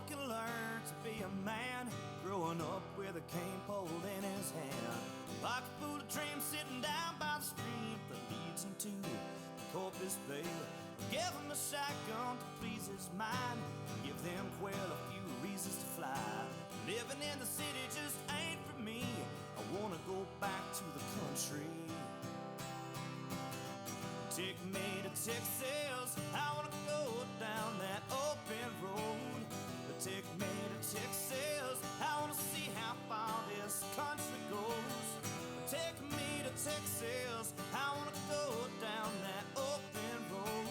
can learn to be a man, growing up with a cane pole in his hand. Pocket full of dreams sitting down by the stream that leads him to the Corpus Bay. Give him a shotgun to please his mind, give them quail a few reasons to fly. Living in the city just ain't for me, I wanna go back to the country. Take me to Texas, I wanna go down that open road. Take me to Texas, I wanna see how far this country goes. Take me to Texas, I wanna go down that open road.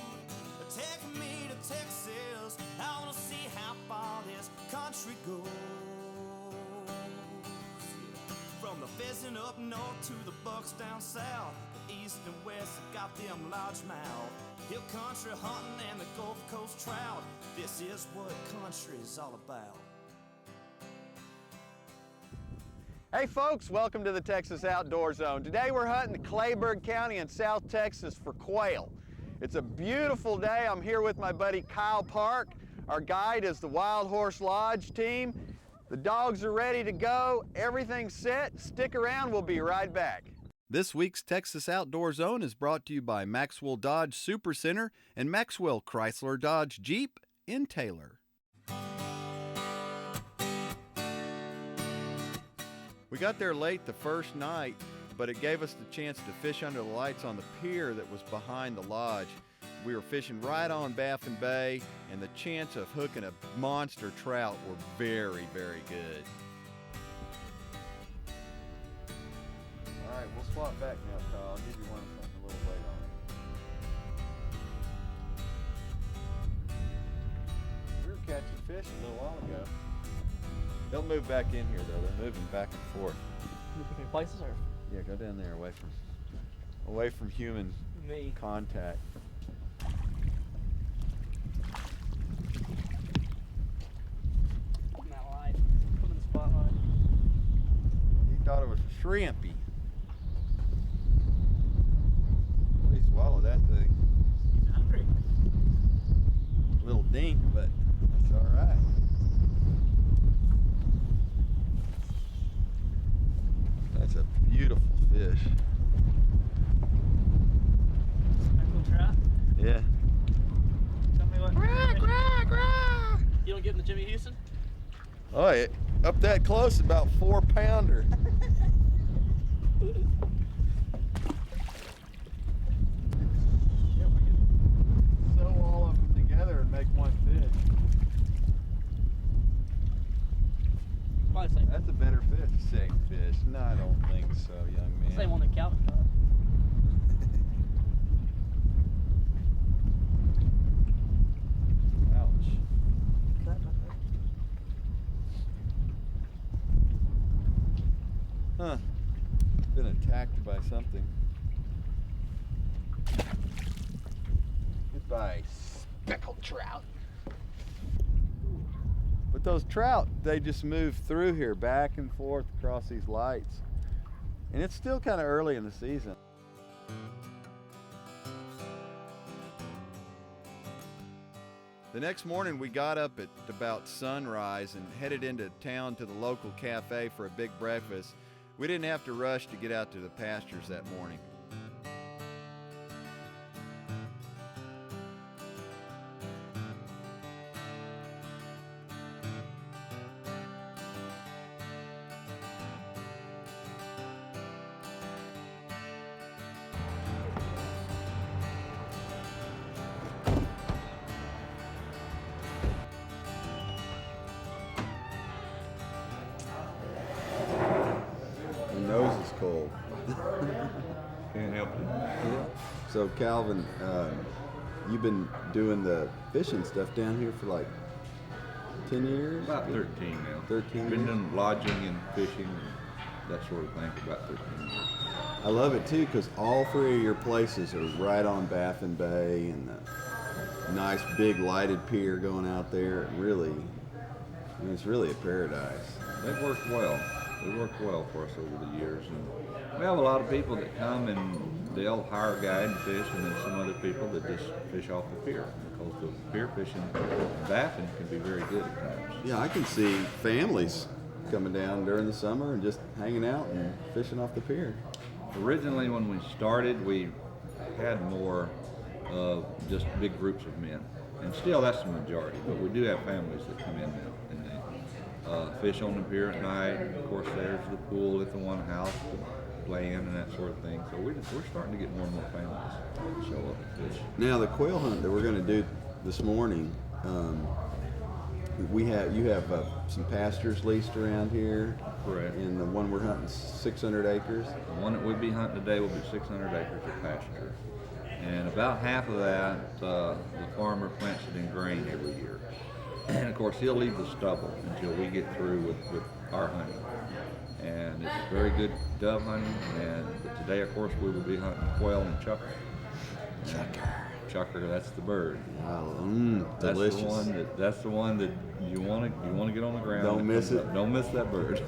Take me to Texas, I wanna see how far this country goes. From the pheasant up north to the bucks down south, the east and west have got them largemouth. Hill country hunting and the Gulf Coast trout, this is what country's all about. Hey folks, welcome to the Texas Outdoor Zone. Today we're hunting Clayburgh County in South Texas for quail. It's a beautiful day. I'm here with my buddy Kyle Park. Our guide is the Wild Horse Lodge team. The dogs are ready to go. Everything's set. Stick around, we'll be right back. This week's Texas Outdoor Zone is brought to you by Maxwell Dodge Super Center and Maxwell Chrysler Dodge Jeep in Taylor. We got there late the first night, but it gave us the chance to fish under the lights on the pier that was behind the lodge. We were fishing right on Baffin Bay, and the chance of hooking a monster trout were very, very good. All right, we'll swap back now, Kyle. I'll give you one with a little weight on it. We were catching fish a little while ago. They'll move back in here though. They're moving back and forth. Different places, or? Yeah, go down there away from human contact. Come out light. Put in the spotlight. He thought it was a shrimpy. He swallowed that thing. He's hungry. Little dink, but that's all right. That's a beautiful fish. Speckled trout? Yeah. Tell me what. You don't give him the Jimmy Houston? Oh, yeah. Up that close, about 4-pounder. Yeah, we can sew all of them together and make one fish. Probably the same. That's a better fish. Same fish. No, I don't think so, young man. Same one that Calvin caught. Ouch. Huh. Been attacked by something. Goodbye, speckled trout. But those trout, they just move through here back and forth across these lights. And it's still kind of early in the season. The next morning we got up at about sunrise and headed into town to the local cafe for a big breakfast. We didn't have to rush to get out to the pastures that morning. My nose is cold. Can't help it. So Calvin, you've been doing the fishing stuff down here for like 10 years? About 13 now. 13 Been years? doing lodging and fishing and that sort of thing for about 13 years. I love it too because all three of your places are right on Baffin Bay and the nice big lighted pier going out there. It really, I mean, it's really a paradise. They've worked well. They worked well for us over the years. And we have a lot of people that come and they'll hire a guide and fish, and then some other people that just fish off the pier, because the pier fishing and baffing can be very good at times. Yeah, I can see families coming down during the summer and just hanging out and fishing off the pier. Originally, when we started, we had more just big groups of men, and still that's the majority, but we do have families that come in now, and they fish on the pier at night. Of course, there's the pool at the one house to play in and that sort of thing, so we're starting to get more and more families to show up and fish. Now, the quail hunt that we're going to do this morning, you have some pastures leased around here. Correct. And the one we're hunting 600 acres. The one that we'll be hunting today will be 600 acres of pasture. And about half of that, the farmer plants it in grain every year. And of course, he'll leave the stubble until we get through with our hunting. And it's very good dove hunting. But today, of course, we will be hunting quail and chucker. Chucker, that's the bird. Delicious. That's the one that you want to get on the ground. Don't miss it. Don't miss that bird.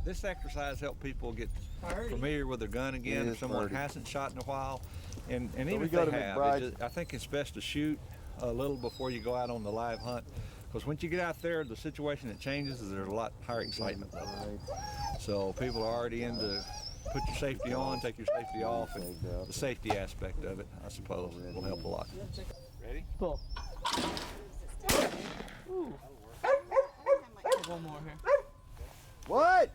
This exercise helps people get familiar with their gun again if someone hasn't shot in a while. And even if they have, I think it's best to shoot a little before you go out on the live hunt. Because once you get out there, the situation that changes is there's a lot higher excitement level. So people are already into put your safety on, take your safety off, and the safety aspect of it, I suppose, will help a lot. Ready? Pull. Ooh. One more here. What?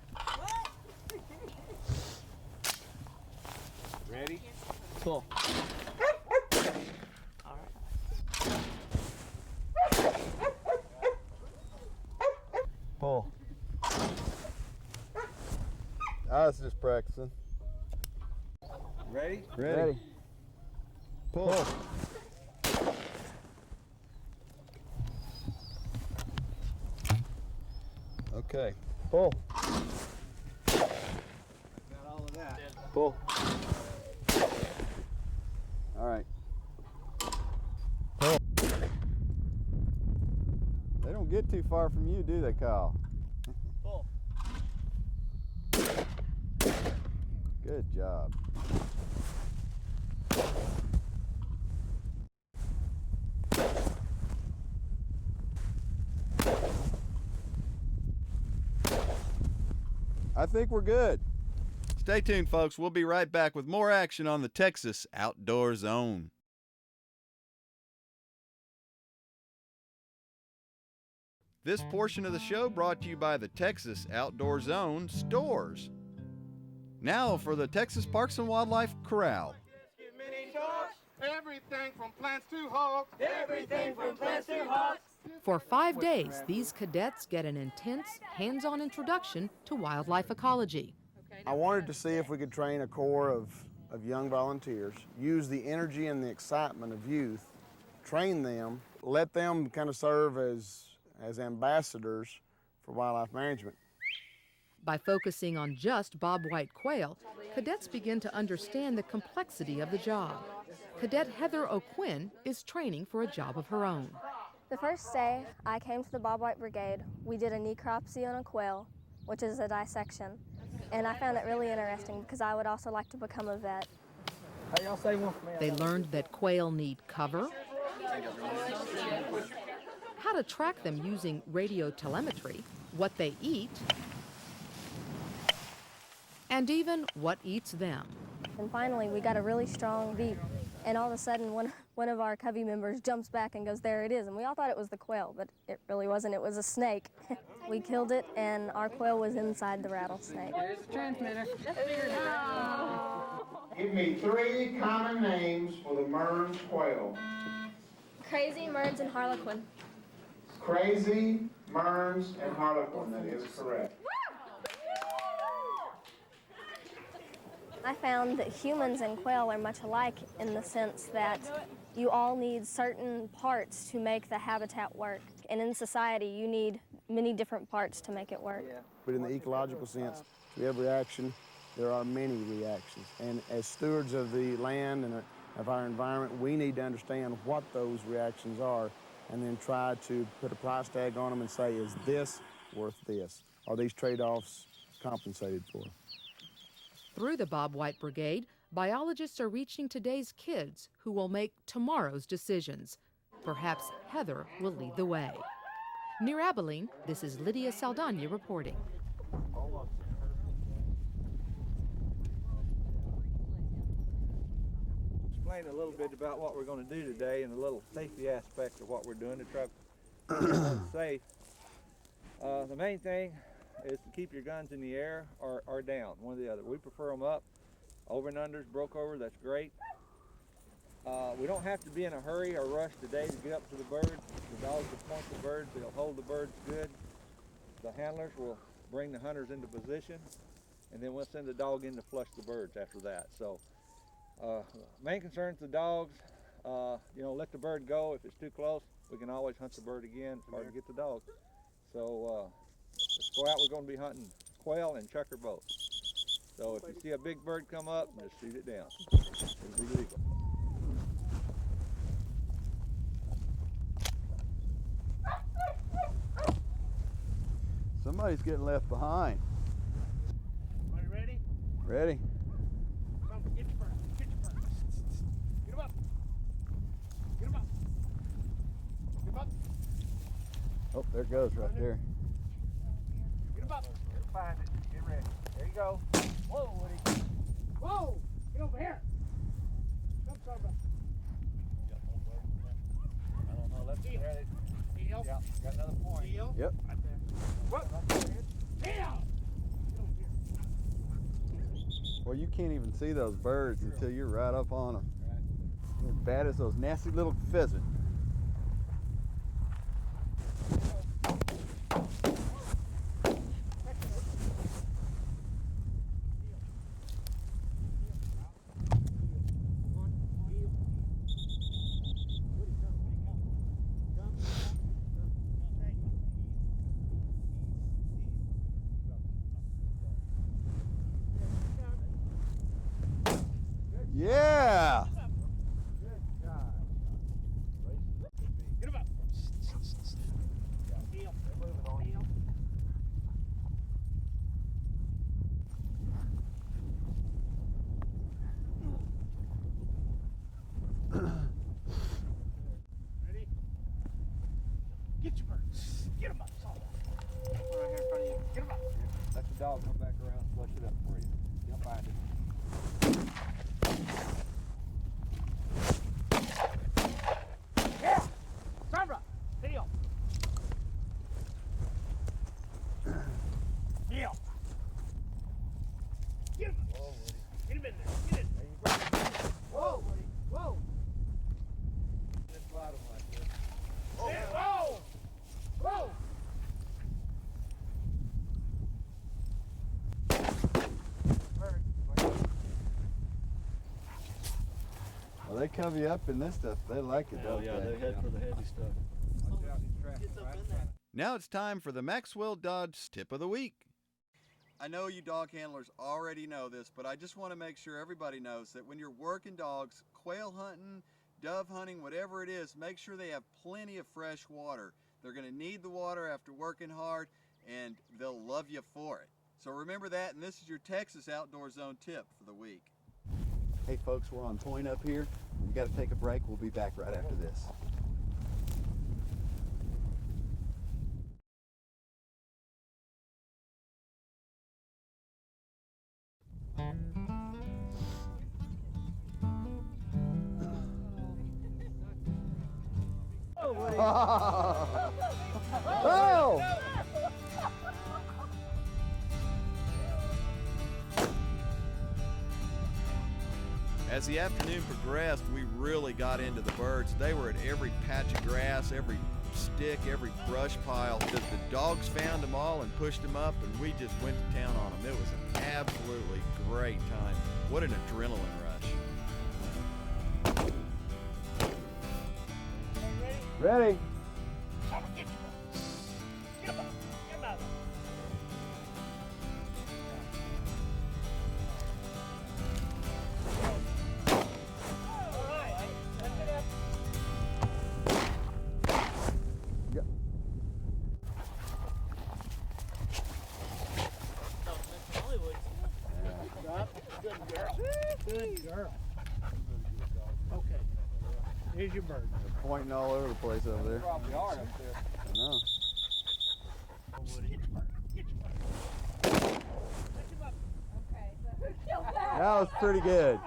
Ready? Pull. Pull. I was just practicing. Ready? Ready. Pull. Okay. Pull. Got all of that. Pull. All right. Pull. They don't get too far from you, do they, Kyle? Pull. Good job. I think we're good. Stay tuned, folks. We'll be right back with more action on the Texas Outdoor Zone. This portion of the show brought to you by the Texas Outdoor Zone stores. Now for the Texas Parks and Wildlife Corral. Everything from plants to hogs. Everything from plants to hogs. For 5 days, these cadets get an intense, hands-on introduction to wildlife ecology. I wanted to see if we could train a corps of young volunteers, use the energy and the excitement of youth, train them, let them kind of serve as ambassadors for wildlife management. By focusing on just bobwhite quail, cadets begin to understand the complexity of the job. Cadet Heather O'Quinn is training for a job of her own. The first day I came to the Bobwhite Brigade, we did a necropsy on a quail, which is a dissection. And I found it really interesting because I would also like to become a vet. Hey, y'all say one for me. They learned that quail need cover, how to track them using radio telemetry, what they eat, and even what eats them. And finally, we got a really strong beep. And all of a sudden, one of our Covey members jumps back and goes, there it is. And we all thought it was the quail, but it really wasn't. It was a snake. We killed it, and our quail was inside the rattlesnake. Here's the transmitter. Give me 3 common names for the Mearns quail. Crazy, Mearns, and Harlequin. Crazy, Mearns, and Harlequin. That is correct. I found that humans and quail are much alike in the sense that you all need certain parts to make the habitat work. And in society, you need many different parts to make it work. But in the ecological sense, to every action, there are many reactions. And as stewards of the land and of our environment. We need to understand what those reactions are and then try to put a price tag on them and say, is this worth this? Are these trade-offs compensated for? Through the Bob White Brigade, biologists are reaching today's kids who will make tomorrow's decisions. Perhaps Heather will lead the way. Near Abilene, this is Lydia Saldana reporting. Explain a little bit about what we're going to do today and a little safety aspect of what we're doing to try to keep it safe. The main thing is to keep your guns in the air or down, one or the other. We prefer them up. Over and unders, broke over, that's great. We don't have to be in a hurry or rush today to get up to the birds. The dogs will point the birds, they'll hold the birds good. The handlers will bring the hunters into position, and then we'll send the dog in to flush the birds after that. So, main concern is the dogs. Let the bird go. If it's too close, we can always hunt the bird again or get the dog. So, let's go out. We're going to be hunting quail and chukar both. So if you see a big bird come up, just shoot it down. It'll be legal. Somebody's getting left behind. Are you ready? Ready? Come, get your bird. Get your bird. Get him up. Get him up. Get him up. Oh, there it goes right there. Get him up. Find it. Get ready. There you go. Whoa, Woody. Whoa! Get over here. Come, Sandra. I don't know. Let's see. Heel. Yeah, got another point. Heel. Yep. Right there. Whoop. Heel. Well, you can't even see those birds until you're right up on them. Right. As bad as those nasty little pheasants. Yeah! Get him up. Heel. Heel. Ready? Get your bird. Get him up. Right here in front of you. Get him up. Let the dog come back around and flush it up for you. You'll find it. Yeah! Sandra! Heel! Heel! Get him! Whoa, Woody. Get him in there. Get in. There you go. Whoa, Woody. Whoa! This bottom like this. Oh. Yeah. Whoa! Whoa! Bird. Well, they cover you up in this stuff. They like it, don't Yeah, they head for the heavy stuff. Watch out, he's tracking right in front. Now it's time for the Maxwell Dodge Tip of the Week. I know you dog handlers already know this, but I just want to make sure everybody knows that when you're working dogs, quail hunting, dove hunting, whatever it is, make sure they have plenty of fresh water. They're going to need the water after working hard, and they'll love you for it. So remember that, and this is your Texas Outdoor Zone tip for the week. Hey folks, we're on point up here. We got to take a break. We'll be back right after this. Oh! As the afternoon progressed, we really got into the birds. They were at every patch of grass, every stick, every brush pile. The dogs found them all and pushed them up, and we just went to town on them. It was an absolutely great time. What an adrenaline rush. Ready? Here's your bird. They're pointing all over the place over there. Probably are up there. I know. That was pretty good.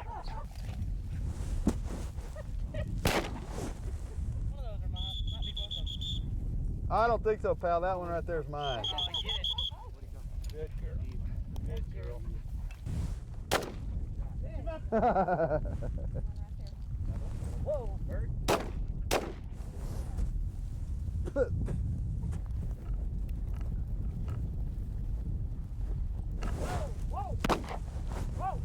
I don't think so, pal. That one right there is mine. Good girl. Good girl. Whoa, bird. Whoa, whoa, whoa.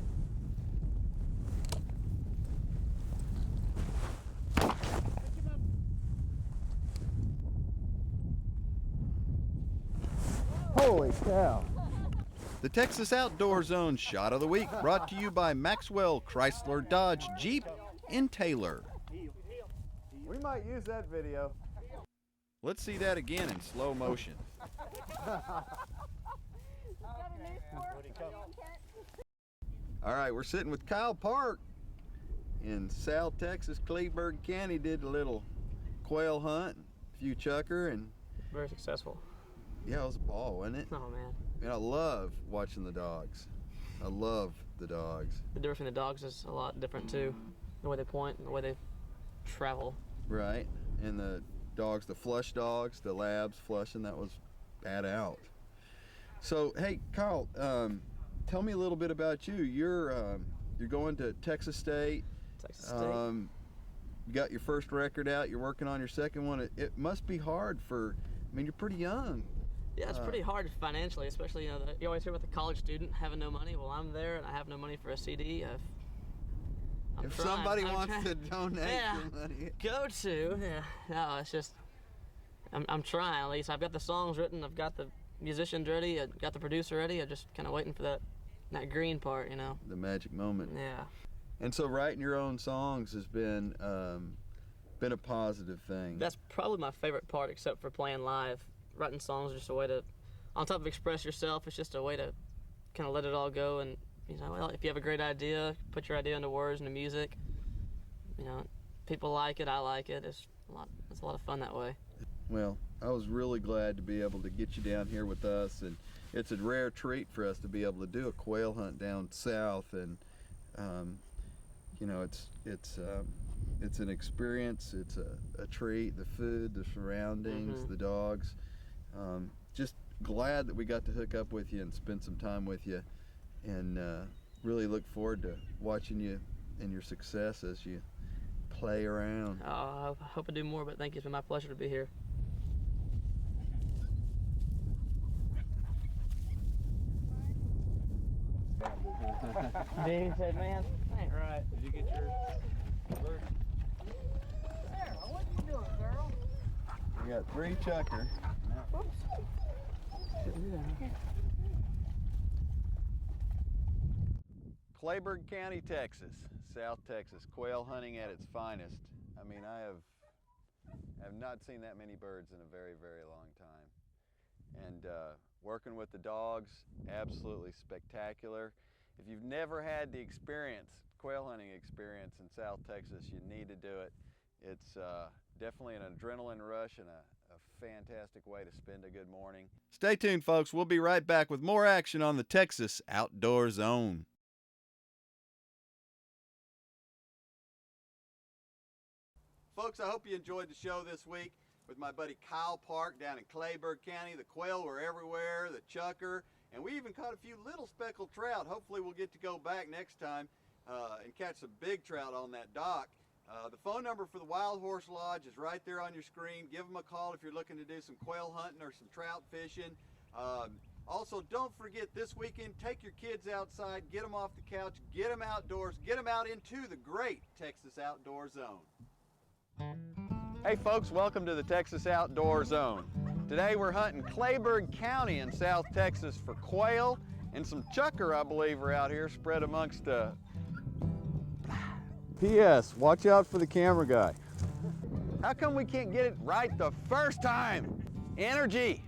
Holy cow. The Texas Outdoor Zone Shot of the Week brought to you by Maxwell Chrysler Dodge Jeep in Taylor. We might use that video. Let's see that again in slow motion. All right, we're sitting with Kyle Park in South Texas, Kleberg County. Did a little quail hunt, a few chucker, and very successful. Yeah, it was a ball, wasn't it? Oh man. And I love watching the dogs. I love the dogs. The difference between the dogs is a lot different too. The way they point and the way they travel. Right, and the dogs, the flush dogs, the labs flushing, that was bad out. So, hey, Kyle, tell me a little bit about you. You're going to Texas State. Texas State. You got your first record out. You're working on your second one. It must be hard for. I mean, you're pretty young. Yeah, it's pretty hard financially, especially you always hear about the college student having no money. Well, I'm there and I have no money for a CD. If somebody wants to donate some money, go to. Yeah, no, it's just I'm trying. At least I've got the songs written. I've got the musicians ready. I've got the producer ready. I'm just kind of waiting for that green part, The magic moment. Yeah. And so writing your own songs has been a positive thing. That's probably my favorite part, except for playing live. Writing songs is just a way to, on top of express yourself, it's just a way to kind of let it all go. And well, if you have a great idea, put your idea into words and music. People like it, I like it. It's a lot of fun that way. Well, I was really glad to be able to get you down here with us, and it's a rare treat for us to be able to do a quail hunt down south. And it's an experience. It's a treat. The food, the surroundings, the dogs. Just glad that we got to hook up with you and spend some time with you, and really look forward to watching you and your success as you play around. I hope I do more, but thank you. It's been my pleasure to be here. Dude said, man, that ain't right. Did you get your bird? Sarah, what are you doing, girl? We got 3 chucker. Kleberg County, Texas, South Texas, quail hunting at its finest. I mean, I have not seen that many birds in a very, very long time. And working with the dogs, absolutely spectacular. If you've never had the experience, quail hunting experience in South Texas, you need to do it. It's definitely an adrenaline rush and a fantastic way to spend a good morning. Stay tuned, folks. We'll be right back with more action on the Texas Outdoor Zone. Folks, I hope you enjoyed the show this week with my buddy Kyle Park down in Kleberg County. The quail were everywhere, the chucker, and we even caught a few little speckled trout. Hopefully we'll get to go back next time and catch some big trout on that dock. The phone number for the Wild Horse Lodge is right there on your screen. Give them a call if you're looking to do some quail hunting or some trout fishing. Also, don't forget this weekend, take your kids outside, get them off the couch, get them outdoors, get them out into the great Texas Outdoor Zone. Hey folks, welcome to the Texas Outdoor Zone. Today we're hunting Kleberg County in South Texas for quail, and some chucker, I believe, are out here spread amongst P.S. Watch out for the camera guy. How come we can't get it right the first time? Energy!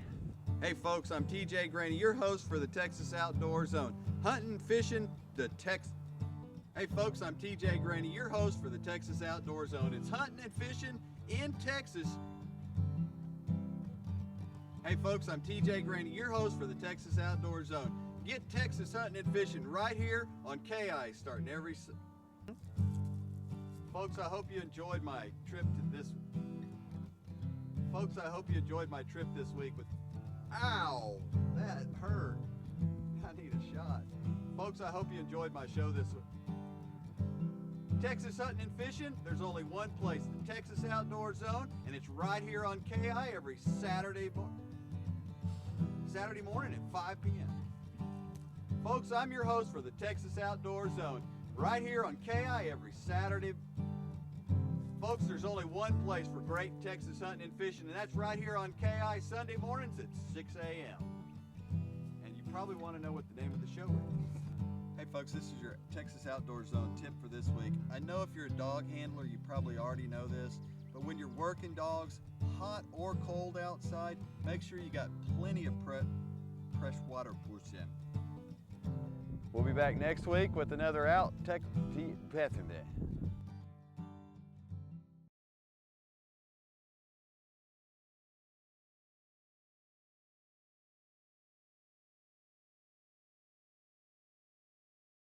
Hey folks, I'm TJ Graney, your host for the Texas Outdoor Zone. Hunting, fishing, the Texas... Hey folks, I'm TJ Graney, your host for the Texas Outdoor Zone. It's hunting and fishing in Texas. Hey folks, I'm TJ Graney, your host for the Texas Outdoor Zone. Get Texas hunting and fishing right here on KI, starting every... Folks, I hope you enjoyed my trip to this... Folks, I hope you enjoyed my trip this week with... Ow! That hurt. I need a shot. Folks, I hope you enjoyed my show this week. Texas hunting and fishing, there's only one place, the Texas Outdoor Zone, and it's right here on KI every Saturday morning at 5 p.m. Folks, I'm your host for the Texas Outdoor Zone, right here on KI every Saturday. Folks, there's only one place for great Texas hunting and fishing, and that's right here on KI Sunday mornings at 6 a.m. And you probably want to know what the name of the show is. Hey folks, this is your Texas Outdoor Zone tip for this week. I know if you're a dog handler, you probably already know this, but when you're working dogs, hot or cold outside, make sure you got plenty of fresh water pushed in. We'll be back next week with another Texas.